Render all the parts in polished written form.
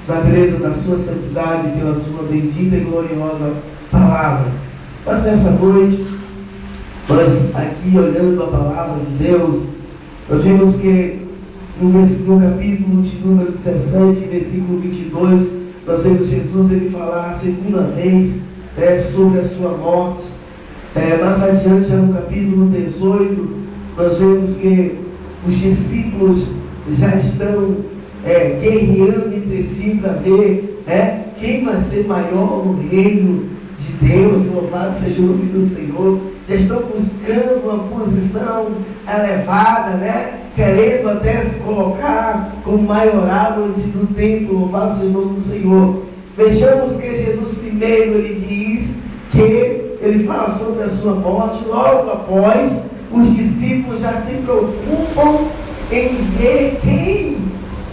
natureza da sua santidade, pela sua bendita e gloriosa palavra. Mas nessa noite, nós aqui olhando a palavra de Deus, nós vemos que no capítulo de número 17, versículo 22, nós vemos Jesus ele falar a segunda vez sobre a sua morte. Mais adiante, no capítulo 18, nós vemos que os discípulos já estão guerreando entre si para ver quem vai ser maior no reino de Deus. Louvado seja o nome do Senhor. Já estão buscando uma posição elevada, querendo até se colocar como maioral antes do templo. Louvado seja o nome do Senhor. Vejamos que Jesus primeiro ele diz que ele fala sobre a sua morte. Logo após, os discípulos já se preocupam em ver quem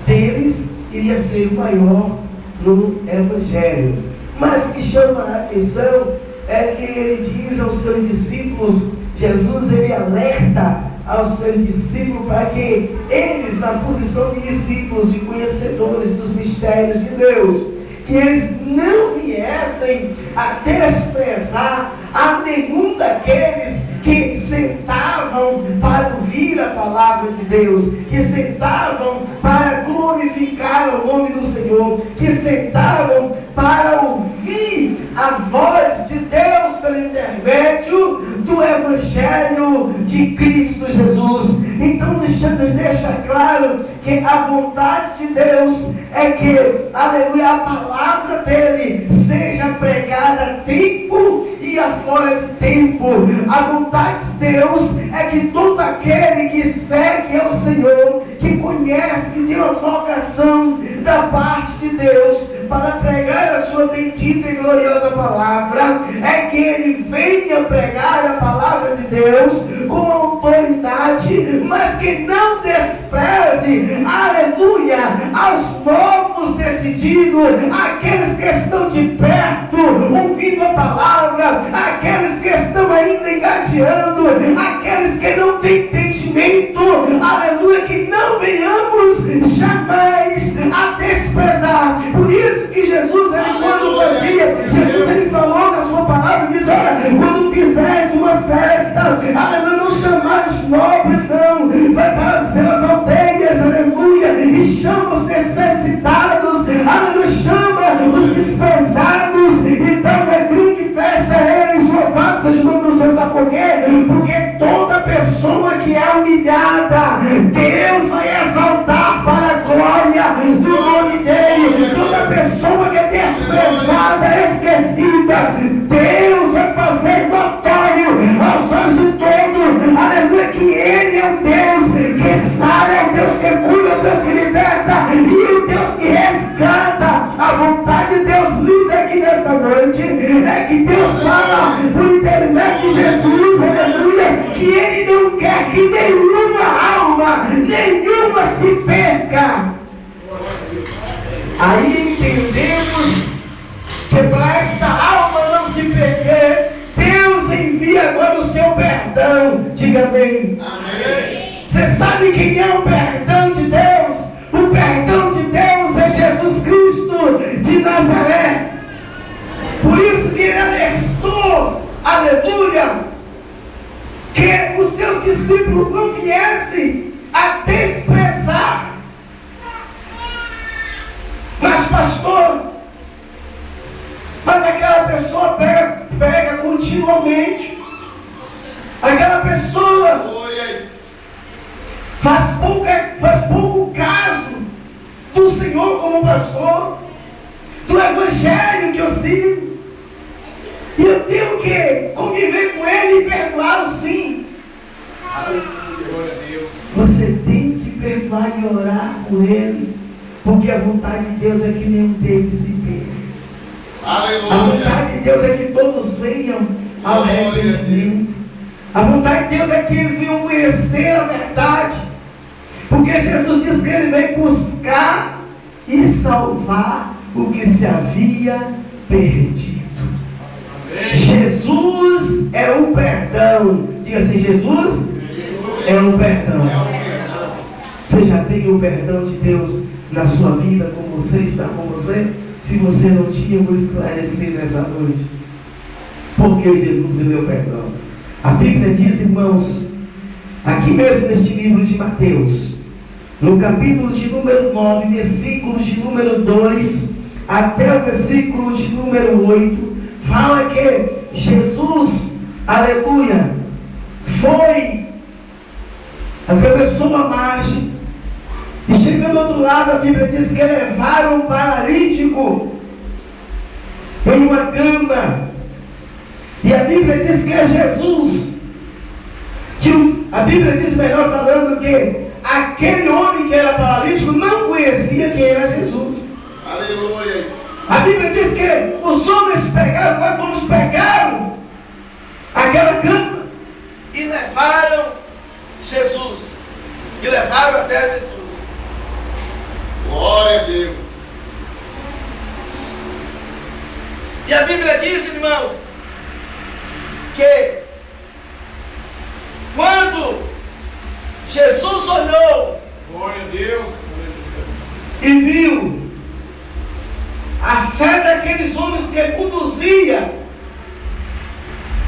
deles iria ser o maior no Evangelho. Mas o que chama a atenção é que ele diz aos seus discípulos, Jesus ele alerta aos seus discípulos para que eles, na posição de discípulos, de conhecedores dos mistérios de Deus, que eles não viessem a desprezar a nenhum daqueles que sentavam para ouvir a palavra de Deus, que sentavam para glorificar o nome do Senhor, que sentavam para ouvir a voz de Deus pelo intermédio do Evangelho de Cristo Jesus. Então nos deixa claro que a vontade de Deus é que, aleluia, a palavra dele seja pregada a tempo e a fora de tempo. A vontade de Deus é que todo aquele que segue ao Senhor, que conhece, que tem uma vocação da parte de Deus para pregar a sua bendita e gloriosa palavra, é que ele venha pregar a palavra de Deus com autoridade, mas que não despreze, aleluia, aos novos decididos, aqueles que estão de perto ouvindo a palavra, aqueles que estão ainda engateando, aqueles que não têm entendimento, aleluia, que não venhamos jamais a desprezar. Por isso que Jesus, ele quando fazia, Jesus ele falou na sua palavra, diz: olha, quando fizeres uma festa, aleluia, não chamar os nobres, não, vai pelas aldeias, aleluia, e chama os necessitados, aleluia, chama os desprezados. Então é grande festa eles, louvado seja o nome do Senhor. Sabe por quê? Porque toda pessoa que é humilhada, Deus vai exaltar para a glória do nome dele. Toda pessoa que é desprezada, esquecida, Deus vai fazer notório aos olhos de todos, aleluia, que ele é o Deus que sara, é o Deus que cura, é o Deus que liberta e o Deus que resgata. A vontade de Deus linda aqui nesta noite é que Deus fala por intermédio de Jesus, aleluia, que ele não quer que nenhuma alma, nenhuma se perca. Aí entendemos que para esta alma não se perder, Deus envia agora o seu perdão. Diga amém. Amém. Você sabe quem é o perdão de Deus? O perdão de Deus é Jesus Cristo de Nazaré. Por isso que ele alertou, aleluia, que os seus discípulos não viessem a desprezar. Mas pastor, mas aquela pessoa pega continuamente, aquela pessoa faz pouco caso do Senhor como pastor, do Evangelho que eu sigo, e eu tenho que conviver com ele e perdoá-lo sim. Você tem que perdoar e orar com ele, porque a vontade de Deus é que nenhum deles se perca. A vontade de Deus é que todos venham ao arrependimento. A vontade de Deus é que eles venham conhecer a verdade, porque Jesus diz que ele veio buscar e salvar o que se havia perdido. Jesus é o perdão. Diga assim: Jesus é o perdão. Você já tem o perdão de Deus na sua vida, como você está está com você? Se você não tinha, eu vou esclarecer nessa noite. Porque Jesus lhe deu perdão. A Bíblia diz, irmãos, aqui mesmo neste livro de Mateus, no capítulo de número 9, versículo de número 2, até o versículo de número 8, fala que Jesus, aleluia, atravessou a margem, e chegando ao outro lado, a Bíblia diz que levaram um paralítico em uma cama, e a Bíblia diz que é Jesus, a Bíblia diz, melhor falando, que aquele homem que era paralítico não conhecia quem era Jesus. Aleluia. A Bíblia diz que os homens pegaram aquela cama e levaram Jesus. E levaram até Jesus. Glória a Deus. E a Bíblia diz, irmãos, que quando Jesus olhou, glória a Deus, e viu a fé daqueles homens que conduzia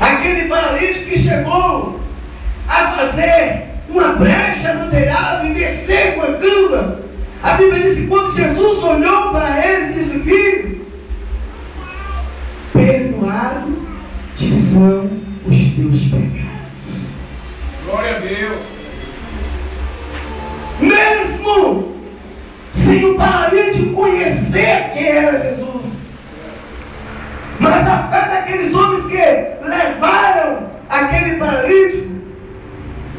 aquele paralítico que chegou a fazer uma brecha no telhado e descer com a cama, a Bíblia diz que quando Jesus olhou para ele, disse: filho, perdoado te são os teus pecados. glória a Deus. Mesmo sem o paralítico conhecer quem era Jesus, mas a fé daqueles homens que levaram aquele paralítico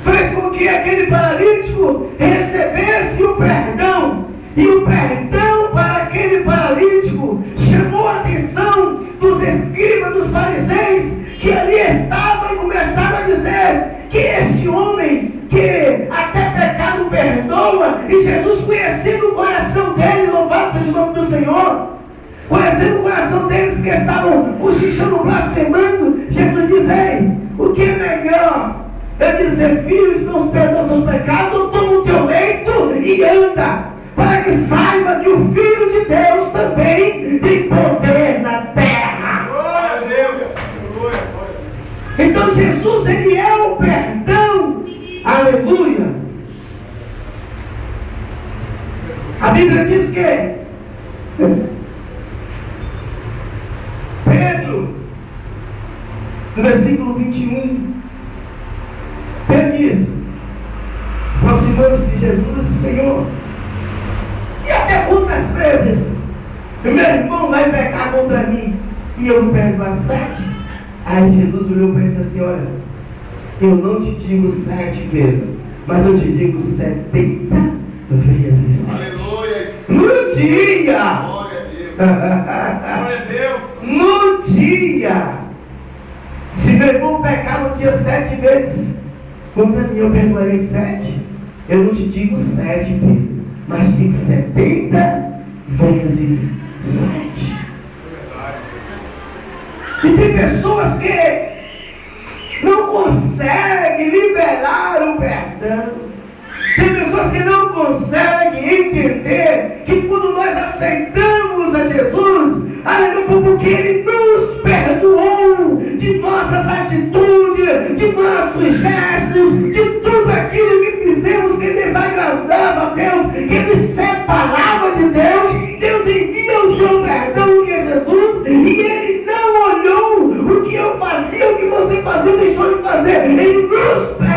fez com que aquele paralítico recebesse o perdão, e o perdão para aquele paralítico chamou a atenção dos escribas, dos fariseus, que ali estavam e começaram a dizer que este homem, que até pecado perdoa, e Jesus, conhecendo o coração dele, louvado seja o nome do Senhor, conhecendo o coração deles que estavam cochichando, blasfemando, Jesus diz: ei, o que é melhor? É dizer: filhos, não perdoa seus pecados, ou toma o teu leito e anda, para que saiba que o Filho de Deus também tem poder na terra. Glória a Deus. Então Jesus, ele é o perdão. Aleluia. A Bíblia diz que Pedro, no versículo 21, Pedro diz, aproximando-se de Jesus: Senhor, e até quantas vezes meu irmão vai pecar contra mim e eu não perdoar 7? Aí Jesus olhou para ele e disse assim: olha, eu não te digo 7 Pedro, mas eu te digo 70 vezes 7. Aleluia. No dia, Glória a Deus. no dia, se meu irmão pecar no dia 7 vezes contra mim, eu perdoarei 7. Eu não te digo 7 Pedro, mas digo 70 vezes 7. E tem pessoas que não conseguem liberar o perdão. Tem pessoas que não conseguem entender que quando nós aceitamos a Jesus, aleluia, porque Ele nos perdoou de nossas atitudes, de nossos gestos, de tudo aquilo que fizemos que desagradava a Deus, que nos separava de Deus. Deus envia o seu perdão, que é Jesus, e Ele não olhou o que eu fazia, o que você fazia, deixou de fazer. Ele nos perdoou.